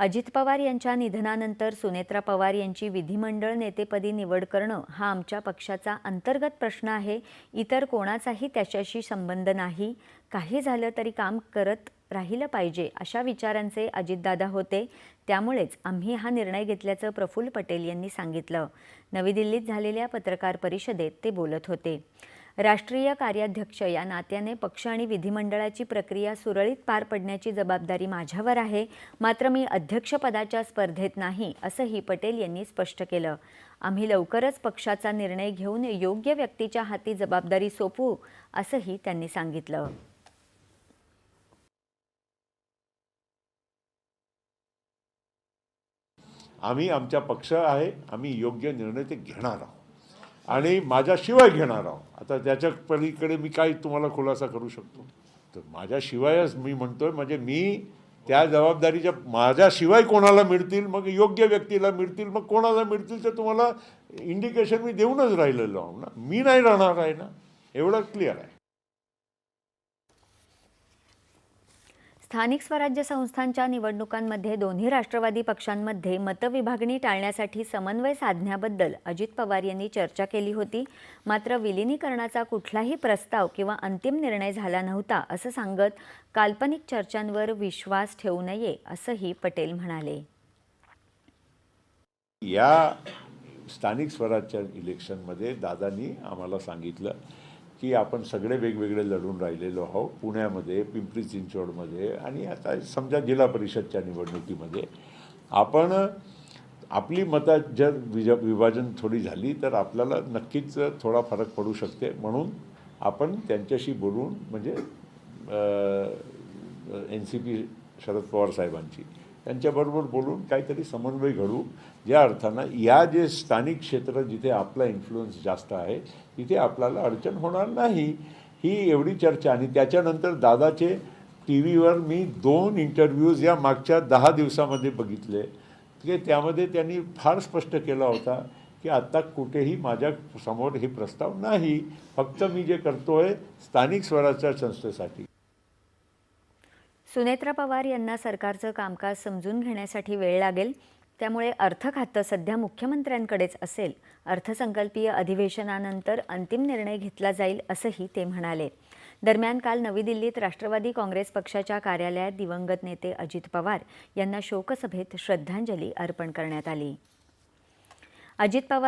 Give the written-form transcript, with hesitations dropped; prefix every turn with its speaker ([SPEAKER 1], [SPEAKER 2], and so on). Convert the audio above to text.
[SPEAKER 1] अजित पवार यांच्या निधनानंतर सुनेत्रा पवार यांची विधिमंडळ नेतेपदी निवड करणं हा आमच्या पक्षाचा अंतर्गत प्रश्न आहे। इतर कोणाचाही त्याच्याशी संबंध नाही। काही झालं तरी काम करत राहिलं पाहिजे अशा विचारांचे अजितदादा होते। त्यामुळेच आम्ही हा निर्णय घेतल्याचं प्रफुल्ल पटेल यांनी सांगितलं। नवी दिल्लीत झालेल्या पत्रकार परिषदेत ते बोलत होते। राष्ट्रीय कार्याध्यक्ष या नात्याने पक्ष आणि विधिमंडळाची प्रक्रिया सुरळीत पार पडण्याची जबाबदारी माझ्यावर आहे। मात्र मी अध्यक्षपदाच्या स्पर्धेत नाही असंही पटेल यांनी स्पष्ट केलं। आम्ही लवकरच पक्षाचा निर्णय घेऊन योग्य व्यक्तीच्या हाती जबाबदारी सोपवू असंही त्यांनी सांगितलं।
[SPEAKER 2] आम्ही आमचा पक्ष आहे, आम्ही योग्य निर्णय ते घेणार आहोत आणि माझ्याशिवाय घेणार आहोत। आता त्याच्या पलीकडे मी काय तुम्हाला खुलासा करू शकतो? तर माझ्याशिवायच मी म्हणतोय, म्हणजे मी त्या जबाबदारीच्या माझ्याशिवाय कोणाला मिळतील, मग योग्य व्यक्तीला मिळतील, मग कोणाला मिळतील ते तुम्हाला इंडिकेशन मी देऊनच राहिलेलो आहो ना। मी नाही राहणार आहे ना, एवढं क्लिअर आहे।
[SPEAKER 1] स्थानिक स्वराज्य संस्थांच्या निवडणुकांमध्ये दोन्ही राष्ट्रवादी पक्षांमध्ये मतविभागणी टाळण्यासाठी समन्वय साधण्याबद्दल अजित पवार यांनी चर्चा केली होती। मात्र विलीनीकरणाचा कुठलाही प्रस्ताव किंवा अंतिम निर्णय झाला नव्हता असं सांगत काल्पनिक चर्चांवर विश्वास ठेवू नये असंही पटेल म्हणाले।
[SPEAKER 2] या स्थानिक स्वराज्य इलेक्शनमध्ये दादांनी आम्हाला सांगितलं की आपण सगळे वेगवेगळे लढून राहिलेलो आहोत, पुण्यामध्ये, पिंपरी चिंचवडमध्ये आणि आता समजा जिल्हा परिषदच्या निवडणुकीमध्ये आपण आपली मतं जर विभाजन थोडी झाली तर आपल्याला नक्कीच थोडा फरक पडू शकते। म्हणून आपण त्यांच्याशी बोलून, म्हणजे NCP शरद पवार साहेबांची त्यांच्याबरोबर बोलून काहीतरी समन्वय घडवू, ज्या अर्थानं या जे स्थानिक क्षेत्र जिथे आपला इन्फ्लुअन्स जास्त आहे तिथे आपल्याला अडचण होणार नाही, ही एवढी चर्चा। आणि त्याच्यानंतर दादाचे TV वर मी 2 इंटरव्ह्यूज या मागच्या 10 दिवसामध्ये बघितले की त्यामध्ये त्यांनी फार स्पष्ट केला होता की आत्ता कुठेही माझ्या समोर हे प्रस्ताव नाही, फक्त मी जे करतोय स्थानिक स्वराज्य संस्थेसाठी।
[SPEAKER 1] सुनेत्रा पवार यांना सरकारचं कामकाज समजून घेण्यासाठी वेळ लागेल, त्यामुळे अर्थ खातं सध्या मुख्यमंत्र्यांकडेच असेल। अर्थसंकल्पीय अधिवेशनानंतर अंतिम निर्णय घेतला जाईल असंही ते म्हणाले। दरम्यान काल नवी दिल्लीत राष्ट्रवादी काँग्रेस पक्षाच्या कार्यालयात दिवंगत नेते अजित पवार यांना शोकसभेत श्रद्धांजली अर्पण करण्यात आली। अजित पवार